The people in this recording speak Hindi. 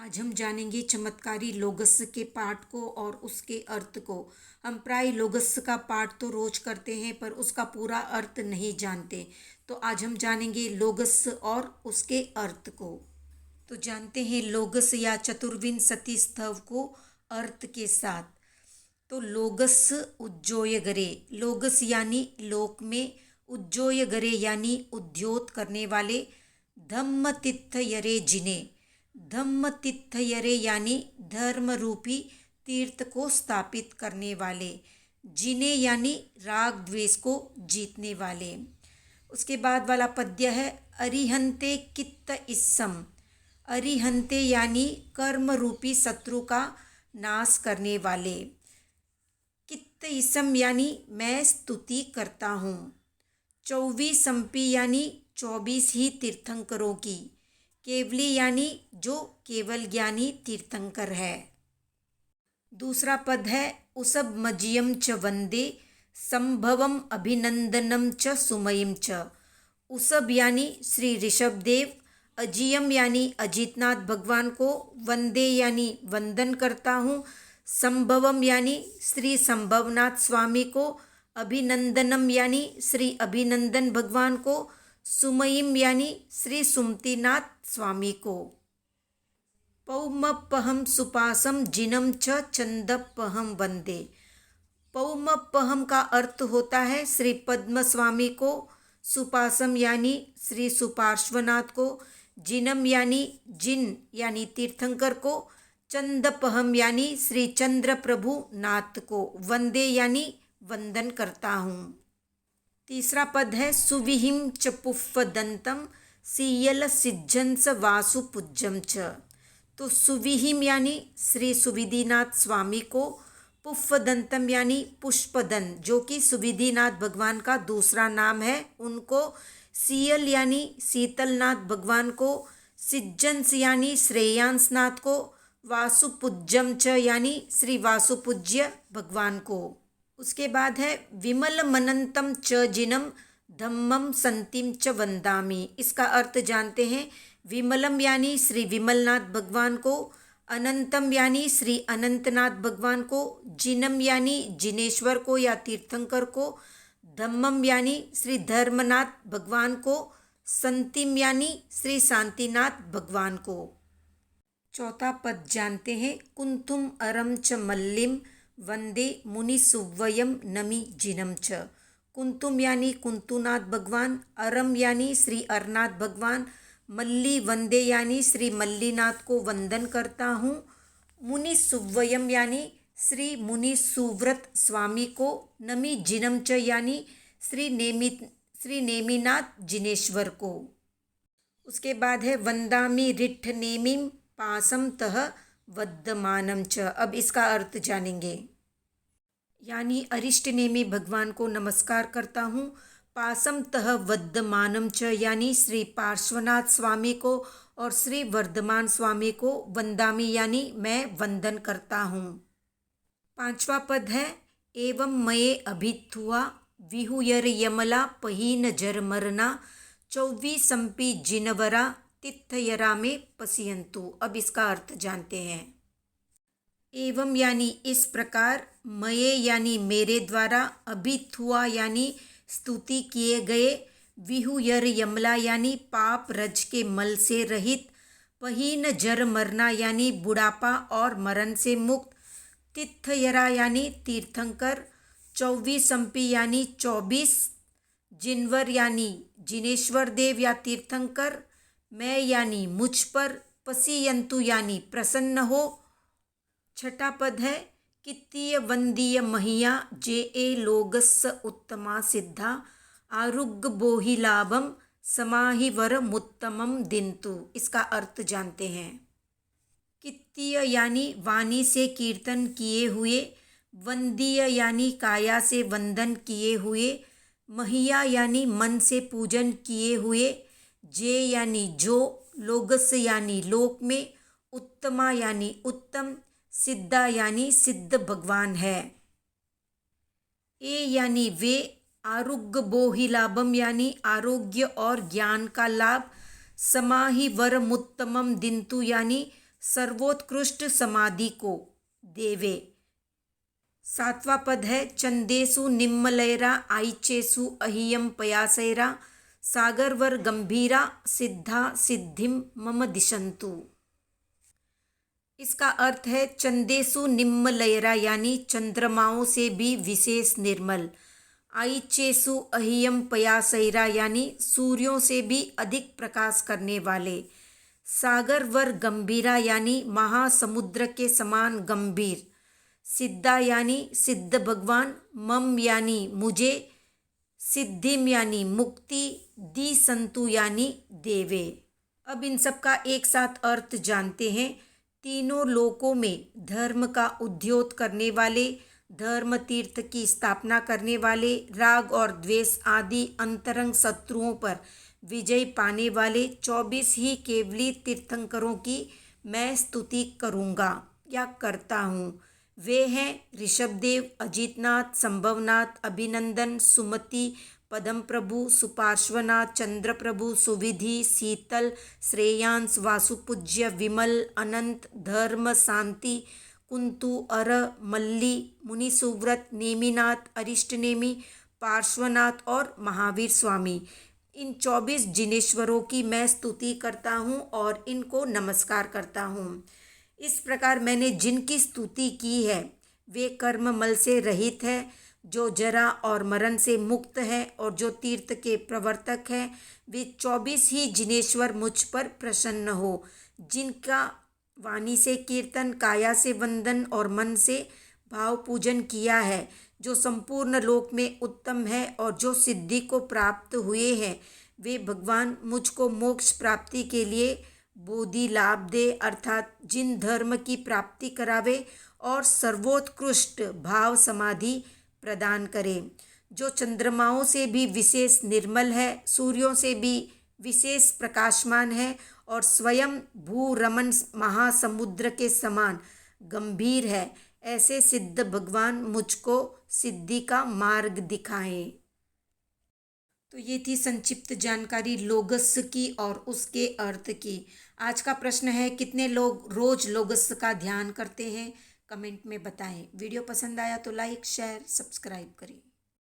आज हम जानेंगे चमत्कारी लोगस के पाठ को और उसके अर्थ को। हम प्राय लोगस का पाठ तो रोज करते हैं पर उसका पूरा अर्थ नहीं जानते। तो आज हम जानेंगे लोगस और उसके अर्थ को। तो जानते हैं लोगस या चतुर्विंशति स्तव को अर्थ के साथ। तो लोगस उज्जोय गरे, लोगस यानी लोक में, उज्जोय गरे यानी उद्योत करने वाले, धम्म तीर्थयरे जिने, धम्म तीर्थयरे यानी धर्म रूपी तीर्थ को स्थापित करने वाले, जिने यानी राग द्वेष को जीतने वाले। उसके बाद वाला पद्य है अरिहंते कित्त इस्सम, अरिहंते यानी कर्म रूपी शत्रु का नाश करने वाले, कित्त इसम यानी मैं स्तुति करता हूँ, 24 यानी 24 ही तीर्थंकरों की, केवली यानी जो केवल ज्ञानी तीर्थंकर है। दूसरा पद है उसब मजियम च वंदे संभवम अभिनंदनम च सुमयिम च, उसब यानी श्री ऋषभदेव, अजियम यानी अजितनाथ भगवान को, वंदे यानी वंदन करता हूँ, संभवम यानी श्री संभवनाथ स्वामी को, अभिनंदनम यानी श्री अभिनंदन भगवान को, सुमयिम यानी श्री सुमतिनाथ स्वामी को। पौमपहम सुपासम जिनम च चंदपहम वंदे, पौमपहम का अर्थ होता है श्री पद्म स्वामी को, सुपासम यानी श्री सुपार्श्वनाथ को, जिनम यानी जिन यानी तीर्थंकर को, चंदपहम यानी श्री चंद्र प्रभु नाथ को, वंदे यानी वंदन करता हूँ। तीसरा पद है सुविहिम च पुफ्फदंतम सीयल सिज्जंस वासु पूज्यम च, तो सुविहिम यानी श्री सुविधिनाथ स्वामी को, पुफ्फदंतम यानी पुष्पदन जो कि सुविधिनाथ भगवान का दूसरा नाम है उनको, सीयल यानी शीतलनाथ भगवान को, सिज्जंस यानी श्रेयांसनाथ को, वासुपूज्यम च यानी श्री वासुपूज्य भगवान को। उसके बाद है विमल मनंतम च जिनम धम्मम संतिम च वंदामी, इसका अर्थ जानते हैं। विमलम यानी श्री विमलनाथ भगवान को, अनंतम यानी श्री अनंतनाथ भगवान को, जिनम यानी जिनेश्वर को या तीर्थंकर को, धम्मम यानी श्री धर्मनाथ भगवान को, संतिम यानी श्री शांतिनाथ भगवान को। चौथा पद जानते हैं कुंतुम अरम च मल्लिम वंदे मुनि सुव्वयम नमि जिनम च, कुंतुम यानी कुंतुनाथ भगवान, अरम यानी श्री अरनाथ भगवान, मल्ली वंदे यानी श्री मल्लीनाथ को वंदन करता हूँ, मुनि सुव्वयम यानी श्री मुनि सुव्रत स्वामी को, नमि जिनम च यानी श्री नेमिनाथ जिनेश्वर को। उसके बाद है वंदामि रिट्ठ नेमिम पासम तह वद्यमानम च, अब इसका अर्थ जानेंगे। यानी अरिष्ट नेमी भगवान को नमस्कार करता हूँ, पासम तह वद्यमानम च यानी श्री पार्श्वनाथ स्वामी को और श्री वर्धमान स्वामी को, वंदामी यानी मैं वंदन करता हूँ। पांचवा पद है एवं मये अभिथुआ विहुयर यमला पहीन जरमरना 24 जिनवरा तिथयरा में पसियंतु, अब इसका अर्थ जानते हैं। एवं यानी इस प्रकार, मये यानी मेरे द्वारा, अभिथुआ यानी स्तुति किए गए, विहुयर यमला यानी पाप रज के मल से रहित, पहीन जर मरना यानी बुढ़ापा और मरण से मुक्त, तिथयरा यानी तीर्थंकर, 24 यानी 24, जिनवर यानी जिनेश्वर देव या तीर्थंकर, मैं यानी मुझ पर, पसियंतु यानी प्रसन्न हो। छठा पद है कित्तीय वंदीय महिया जे ए लोगस्स उत्तमा सिद्धा आरुग्य बोहि लाभम समाहिवर मुत्तमम दिंतु, इसका अर्थ जानते हैं। कित्तीय यानी वाणी से कीर्तन किए हुए, वंदीय यानी काया से वंदन किए हुए, महिया यानी मन से पूजन किए हुए, जे यानी जो, लोगस यानी लोक में, उत्तमा यानी उत्तम, सिद्धा यानी सिद्ध भगवान है। ए यानी वे, आरुग्य बोहि लाभम यानी आरोग्य और ज्ञान का लाभ, समाहि वर मुत्तमम दिंतु यानी सर्वोत्कृष्ट समाधि को देवे। 7वां पद है चंदेसु निम्मलैरा आइचेसु अहियम पयासैरा सागरवर गंभीरा सिद्धा सिद्धिम मम दिशंतु। इसका अर्थ है चंदेसु निम्मलैरा यानी चंद्रमाओं से भी विशेष निर्मल, आइचेसु अहियम पयासैरा यानी सूर्यों से भी अधिक प्रकाश करने वाले, सागरवर गंभीरा यानी महासमुद्र के समान गंभीर, सिद्धा यानी सिद्ध भगवान, मम यानी मुझे, सिद्धिम यानी मुक्ति, दी संतु यानी देवे। अब इन सब का एक साथ अर्थ जानते हैं। तीनों लोकों में धर्म का उद्योत करने वाले, धर्म तीर्थ की स्थापना करने वाले, राग और द्वेष आदि अंतरंग शत्रुओं पर विजय पाने वाले 24 ही केवली तीर्थंकरों की मैं स्तुति करूँगा या करता हूँ। वे हैं ऋषभदेव, अजितनाथ, संभवनाथ, अभिनंदन, सुमति, पदम प्रभु, सुपार्श्वनाथ, चंद्र प्रभु, सुविधि, शीतल, श्रेयांश, वासुपूज्य, विमल, अनंत, धर्म, शांति, कुंतु, अर, मल्ली, मुनि सुव्रत, नेमिनाथ, अरिष्टनेमी, पार्श्वनाथ और महावीर स्वामी। इन 24 जिनेश्वरों की मैं स्तुति करता हूँ और इनको नमस्कार करता हूँ। इस प्रकार मैंने जिनकी स्तुति की है वे कर्ममल से रहित है, जो जरा और मरण से मुक्त है और जो तीर्थ के प्रवर्तक है। वे 24 ही जिनेश्वर मुझ पर प्रसन्न हो, जिनका वाणी से कीर्तन, काया से वंदन और मन से भाव पूजन किया है, जो संपूर्ण लोक में उत्तम है और जो सिद्धि को प्राप्त हुए हैं। वे भगवान मुझको मोक्ष प्राप्ति के लिए बोधि लाभ दे, अर्थात जिन धर्म की प्राप्ति करावे और सर्वोत्कृष्ट भाव समाधि प्रदान करे, जो चंद्रमाओं से भी विशेष निर्मल है, सूर्यों से भी विशेष प्रकाशमान है और स्वयं भू रमन महासमुद्र के समान गंभीर है। ऐसे सिद्ध भगवान मुझको सिद्धि का मार्ग दिखाएं। तो ये थी संक्षिप्त जानकारी लोगस की और उसके अर्थ की। आज का प्रश्न है कितने लोग रोज लोगस का ध्यान करते हैं? कमेंट में बताएं। वीडियो पसंद आया तो लाइक, शेयर, सब्सक्राइब करें।